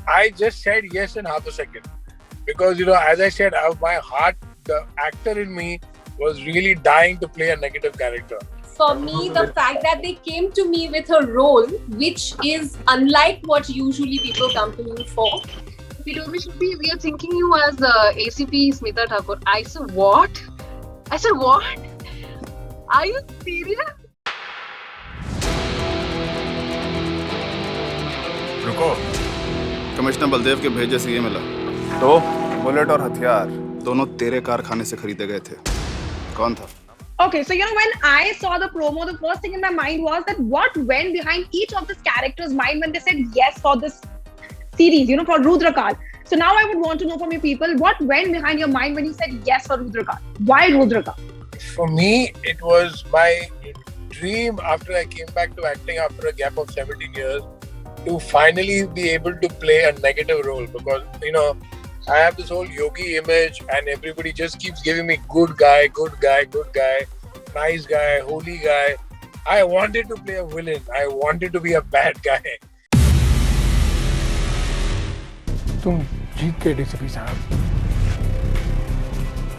I just said yes in half a second. Because, as I said, my heart, the actor in me was really dying to play a negative character. For me, the fact that they came to me with a role which is unlike what usually people come to me for. He told me, Shruti, we are thinking you as ACP Smita Thakur. I said, what? Are you serious? रुको, commissioner Baldev के भेजे से ये मिला। तो bullet और हथियार दोनों तेरे कारखाने से खरीदे गए थे। कौन था? Okay, so when I saw the promo, the first thing in my mind was that what went behind each of these characters' mind when they said yes for this series, for Rudrakaal. So now I would want to know from you people, what went behind your mind when you said yes for Rudrakaal? Why Rudrakaal? For me, it was my dream after I came back to acting after a gap of 17 years to finally be able to play a negative role, because, I have this whole yogi image and everybody just keeps giving me good guy, nice guy, holy guy. I wanted to play a villain. I wanted to be a bad guy. तुम जीत के DCP साहब,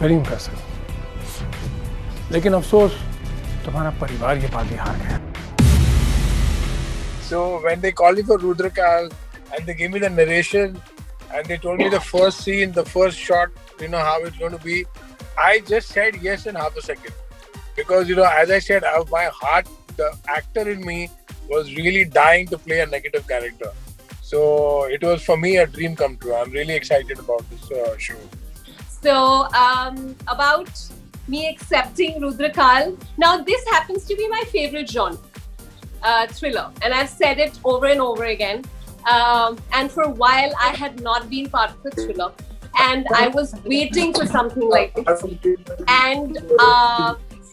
very impressive. लेकिन अफसोस तुम्हारा परिवार ये party हार गया। So when they called me for Rudrakaal and they gave me the narration and they told me the first scene, the first shot, how it's going to be, I just said yes in half a second. Because, as I said, my heart, the actor in me was really dying to play a negative character. So it was for me a dream come true. I'm really excited about this show. So about me accepting Rudrakaal. Now this happens to be my favorite genre, thriller. And I've said it over and over again. And for a while, I had not been part of a thriller. And I was waiting for something like this. And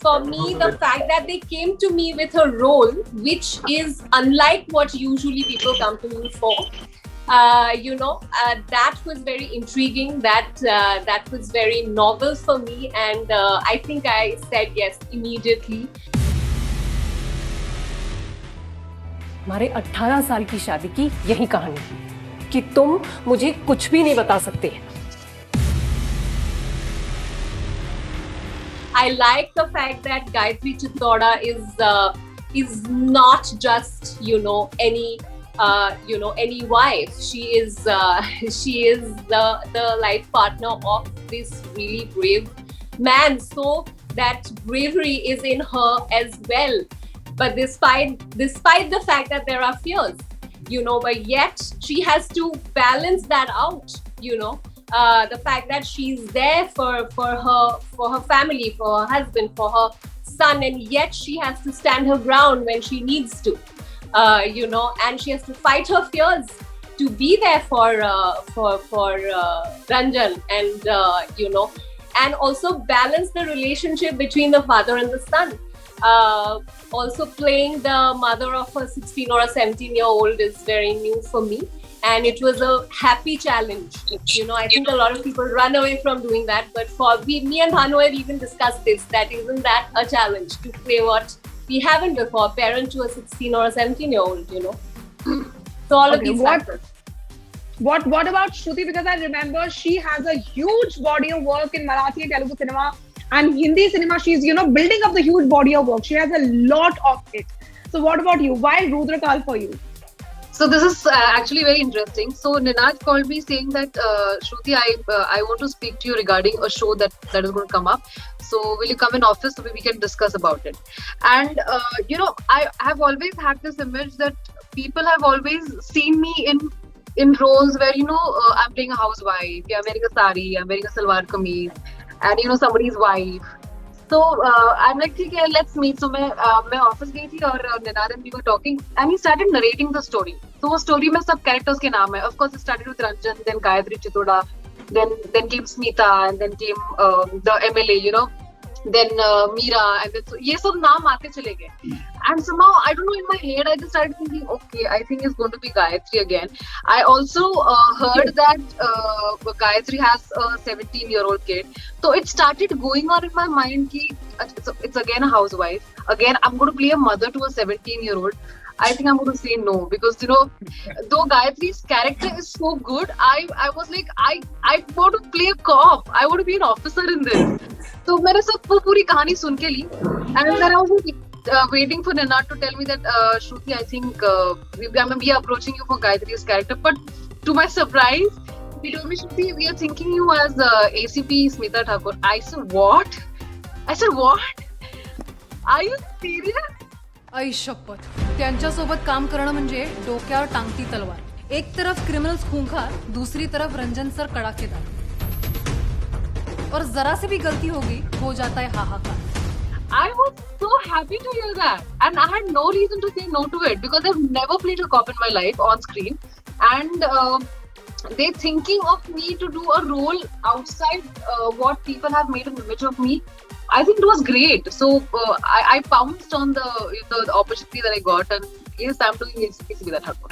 for me, the fact that they came to me with a role which is unlike what usually people come to me for, that was very intriguing. That was very novel for me. And I think I said yes immediately. हमारे 18 साल की शादी की यही कहानी कि तुम मुझे कुछ भी नहीं बता सकते। I like the fact that Gayatri Chittoda is not just any wife. She is the life partner of this really brave man. So that bravery is in her as well. But despite the fact that there are fears, but yet she has to balance that out, the fact that she's there for her family, for her husband, for her son, and yet she has to stand her ground when she needs to, and she has to fight her fears to be there for Ranjan, and and also balance the relationship between the father and the son. Also playing the mother of a 16 or a 17-year-old is very new for me, and it was a happy challenge. I think a lot of people run away from doing that, but for me and Bhanu have even discussed this, that isn't that a challenge to play what we haven't before, parent to a 16 or a 17-year-old, So all of these factors. What about Shruti? Because I remember she has a huge body of work in Marathi and Telugu cinema. And Hindi cinema, she's, building up the huge body of work. She has a lot of it. So what about you? Why Rudrakaal for you? So this is actually very interesting. So Ninad called me saying that, Shruti, I want to speak to you regarding a show that is going to come up. So will you come in office so we can discuss about it? And, I have always had this image that people have always seen me in roles where, I'm playing a housewife, I'm wearing a sari, I'm wearing a salwar kameez, and somebody's wife. So I'm like, okay, let's meet. So मैं office गई थी और Ninad and we were talking, and he started narrating the story. So वो story में सब characters के नाम है. Of course, it started with Ranjan, then Gayatri Chittoda, then came Smita, and then came the MLA, then Meera, and then so ये सब नाम आते चले गए. And somehow, I don't know, in my head, I just started thinking, okay, I think it's going to be Gayatri again. I also heard that Gayatri has a 17-year-old kid. So it started going on in my mind, it's again a housewife. Again, I'm going to play a mother to a 17-year-old. I think I'm going to say no, because though Gayatri's character is so good, I was like, I want to play a cop. I want to be an officer in this. So मैंने सब वो पूरी कहानी सुन के ली, and then I was waiting for Ninad to tell me that Shruti, I think we are approaching you for Gayatri's character. But to my surprise, he told me, Shruti, we are thinking you as ACP Smita Thakur. I said, what? Are you serious? आई शपथ, त्यांच्यासोबत काम करणं म्हणजे डोक्यावर टांगती तलवार. एक तरफ criminals खूंखार, दूसरी तरफ रंजन सर कड़ाकेदार. और जरा से भी गलती होगी हो जाता है हाहाकार. I was so happy to hear that, and I had no reason to say no to it, because I've never played a cop in my life on screen, and they're thinking of me to do a role outside what people have made an image of me. I think it was great. So I pounced on the opportunity that I got, and yes, I'm doing ACP Smita Thakur.